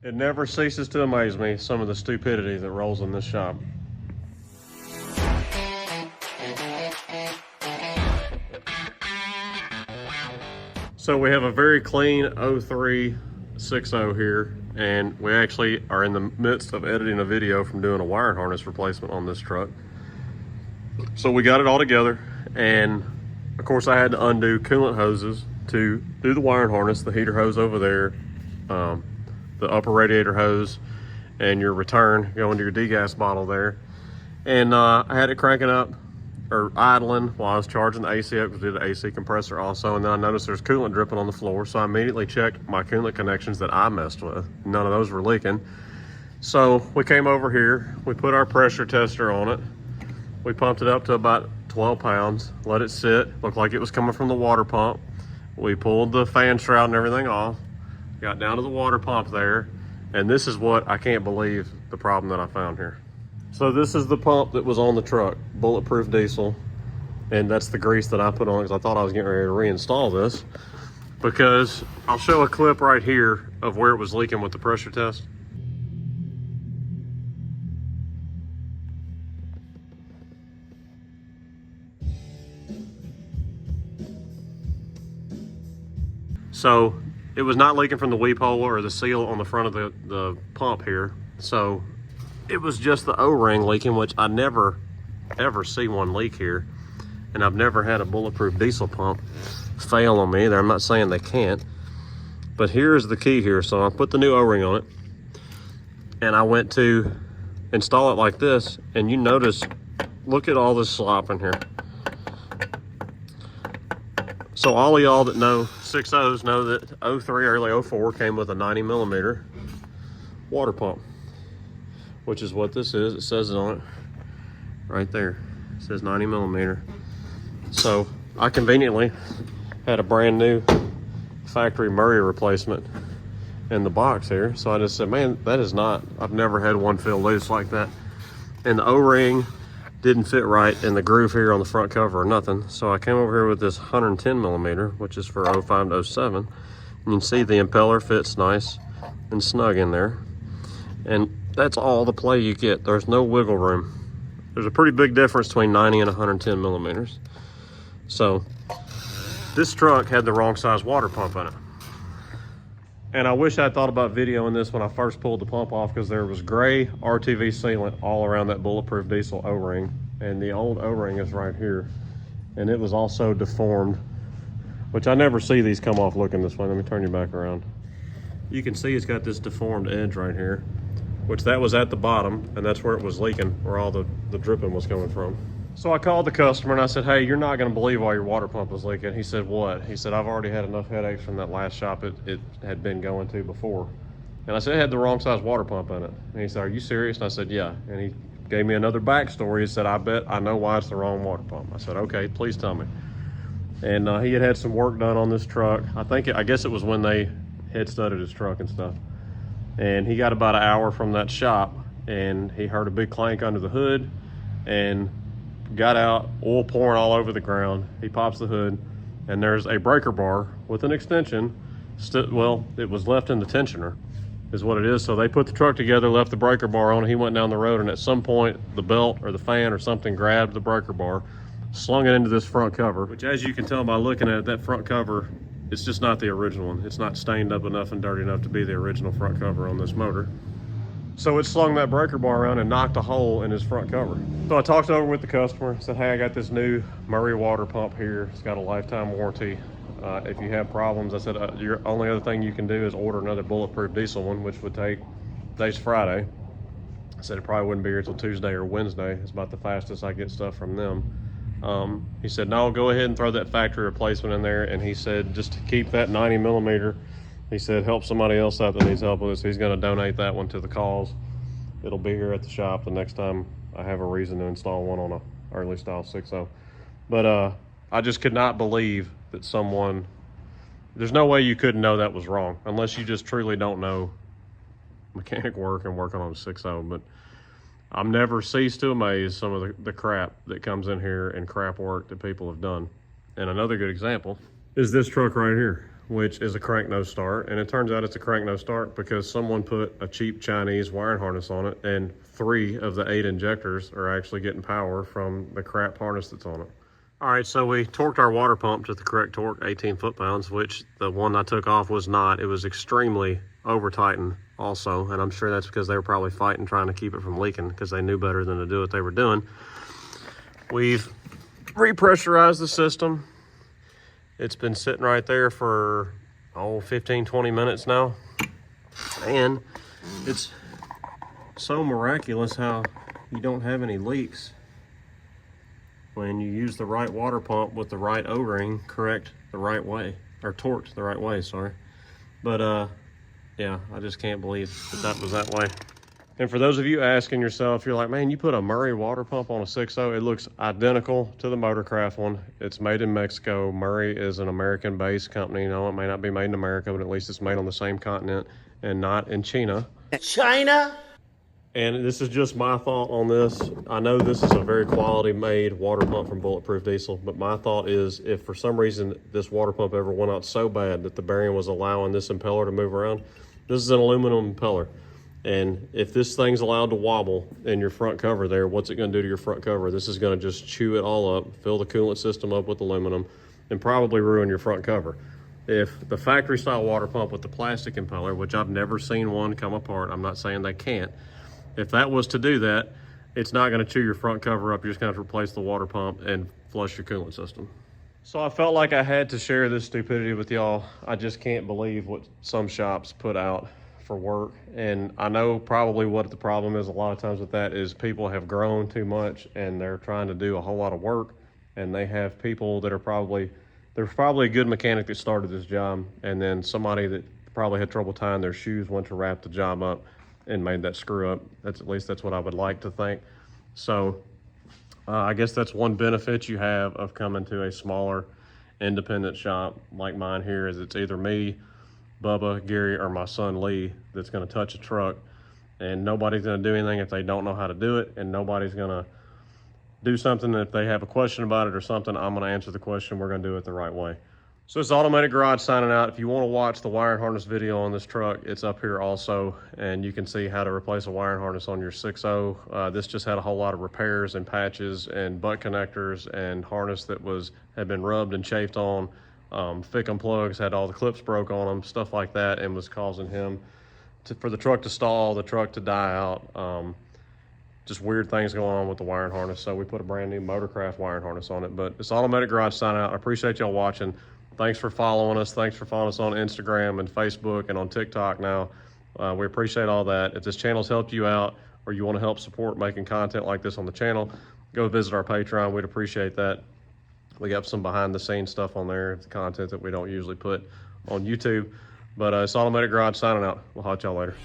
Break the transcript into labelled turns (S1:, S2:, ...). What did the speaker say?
S1: It never ceases to amaze me, some of the stupidity that rolls in this shop. So we have a very clean 0360 here, and we actually are in the midst of editing a video from doing a wiring harness replacement on this truck. So we got it all together, and of course I had to undo coolant hoses to do the wiring harness, the heater hose over there, the upper radiator hose, and your return going to your degas bottle there. And I had it cranking up or idling while I was charging the AC up, because we did the AC compressor also. And then I noticed there's coolant dripping on the floor, so I immediately checked my coolant connections that I messed with. None of those were leaking. So we came over here, we put our pressure tester on it, we pumped it up to about 12 pounds, let it sit, looked like it was coming from the water pump. We pulled the fan shroud and everything off, got down to the water pump there, and this is what I can't believe the problem that I found here. So this is the pump that was on the truck, bulletproof diesel, and that's the grease that I put on because I thought I was getting ready to reinstall this, because I'll show a clip right here of where it was leaking with the pressure test. So it was not leaking from the weep hole or the seal on the front of the pump here. So it was just the O-ring leaking, which I never ever see one leak here. And I've never had a bulletproof diesel pump fail on me either. I'm not saying they can't, but here's the key here. So I put the new O-ring on it, and I went to install it like this, and you notice, look at all this slop in here. So all of y'all that know 6.0s know that 03, early 04 came with a 90mm water pump, which is what this is. It says it on it right there. It says 90mm. So I conveniently had a brand new factory Murray replacement in the box here. So I just said, man, that is not, I've never had one feel loose like that. And the O-ring didn't fit right in the groove here on the front cover or nothing. So I came over here with this 110mm, which is for 05 to 07. And you can see the impeller fits nice and snug in there. And that's all the play you get. There's no wiggle room. There's a pretty big difference between 90 and 110mm. So this truck had the wrong size water pump in it. And I wish I'd thought about videoing this when I first pulled the pump off, because there was gray RTV sealant all around that bulletproof diesel O-ring. And the old O-ring is right here. And it was also deformed, which I never see these come off looking this way. Let me turn you back around. You can see it's got this deformed edge right here, which that was at the bottom, and that's where it was leaking, where all the dripping was coming from. So I called the customer and I said, hey, you're not gonna believe why your water pump was leaking. He said, what? He said, I've already had enough headaches from that last shop it had been going to before. And I said, it had the wrong size water pump in it. And he said, are you serious? And I said, yeah. And he gave me another backstory. He said, I bet I know why it's the wrong water pump. I said, okay, please tell me. And he had some work done on this truck. I guess it was when they head studded his truck and stuff. And he got about an hour from that shop, and he heard a big clank under the hood and got out, oil pouring all over the ground. He pops the hood, and there's a breaker bar with an extension. Well, it was left in the tensioner is what it is. So they put the truck together, left the breaker bar on, he went down the road, and at some point the belt or the fan or something grabbed the breaker bar, slung it into this front cover, which, as you can tell by looking at it, that front cover, it's just not the original one. It's not stained up enough and dirty enough to be the original front cover on this motor. So it slung that breaker bar around and knocked a hole in his front cover. So I talked over with the customer, said, hey, I got this new Murray water pump here. It's got a lifetime warranty. If you have problems, I said, your only other thing you can do is order another bulletproof diesel one, which would take, today's Friday. I said it probably wouldn't be here till Tuesday or Wednesday. It's about the fastest I get stuff from them. He said, no, go ahead and throw that factory replacement in there. And he said, just to keep that 90mm, he said, help somebody else out that needs help with this. He's gonna donate that one to the cause. It'll be here at the shop the next time I have a reason to install one on a early style 6.0. But I just could not believe that someone, there's no way you couldn't know that was wrong, unless you just truly don't know mechanic work and working on a 6.0. But I'm never ceased to amaze some of the crap that comes in here and crap work that people have done. And another good example is this truck right here. which is a crank no start. And it turns out it's a crank no start because someone put a cheap Chinese wiring harness on it, and 3 of the 8 injectors are actually getting power from the crap harness that's on it. All right, so we torqued our water pump to the correct torque, 18 foot-pounds, which the one I took off was not. It was extremely over-tightened also, and I'm sure that's because they were probably fighting trying to keep it from leaking because they knew better than to do what they were doing. We've repressurized the system. It's been sitting right there for 15-20 minutes now, and it's so miraculous how you don't have any leaks when you use the right water pump with the right O-ring correct the right way, or torqued the right way, sorry. But yeah, I just can't believe that was that way. And for those of you asking yourself, you're like, man, you put a Murray water pump on a 6.0, it looks identical to the Motorcraft one. It's made in Mexico. Murray is an American-based company. No, it may not be made in America, but at least it's made on the same continent and not in China.
S2: China?
S1: And this is just my thought on this. I know this is a very quality made water pump from Bulletproof Diesel, but my thought is if for some reason this water pump ever went out so bad that the bearing was allowing this impeller to move around, this is an aluminum impeller. And if this thing's allowed to wobble in your front cover there, what's it gonna do to your front cover? This is gonna just chew it all up, fill the coolant system up with aluminum, and probably ruin your front cover. If the factory style water pump with the plastic impeller, which I've never seen one come apart, I'm not saying they can't, if that was to do that, it's not gonna chew your front cover up. You're just gonna have to replace the water pump and flush your coolant system. So I felt like I had to share this stupidity with y'all. I just can't believe what some shops put out for work. And I know probably what the problem is a lot of times with that is people have grown too much and they're trying to do a whole lot of work, and they have people that are there's probably a good mechanic that started this job, and then somebody that probably had trouble tying their shoes went to wrap the job up and made that screw up. At least that's what I would like to think. So I guess that's one benefit you have of coming to a smaller independent shop like mine here, is it's either me, Bubba, Gary, or my son Lee that's gonna touch a truck, and nobody's gonna do anything if they don't know how to do it, and nobody's gonna do something if they have a question about it or something. I'm gonna answer the question. We're gonna do it the right way. So it's Automatic Garage signing out. If you want to watch the wiring harness video on this truck, it's up here also, and you can see how to replace a wiring harness on your 6.0. This just had a whole lot of repairs and patches and butt connectors and harness that had been rubbed and chafed on. Fickum plugs had all the clips broke on them, stuff like that, and was causing him for the truck to stall, the truck to die out. Just weird things going on with the wiring harness. So we put a brand new Motorcraft wiring harness on it. But it's Automatic Garage signing out. I appreciate y'all watching. Thanks for following us. Thanks for following us on Instagram and Facebook and on TikTok now. We appreciate all that. If this channel's helped you out, or you want to help support making content like this on the channel, go visit our Patreon. We'd appreciate that. We got some behind the scenes stuff on there, the content that we don't usually put on YouTube. But it's Automatic Garage signing out. We'll holler at y'all later.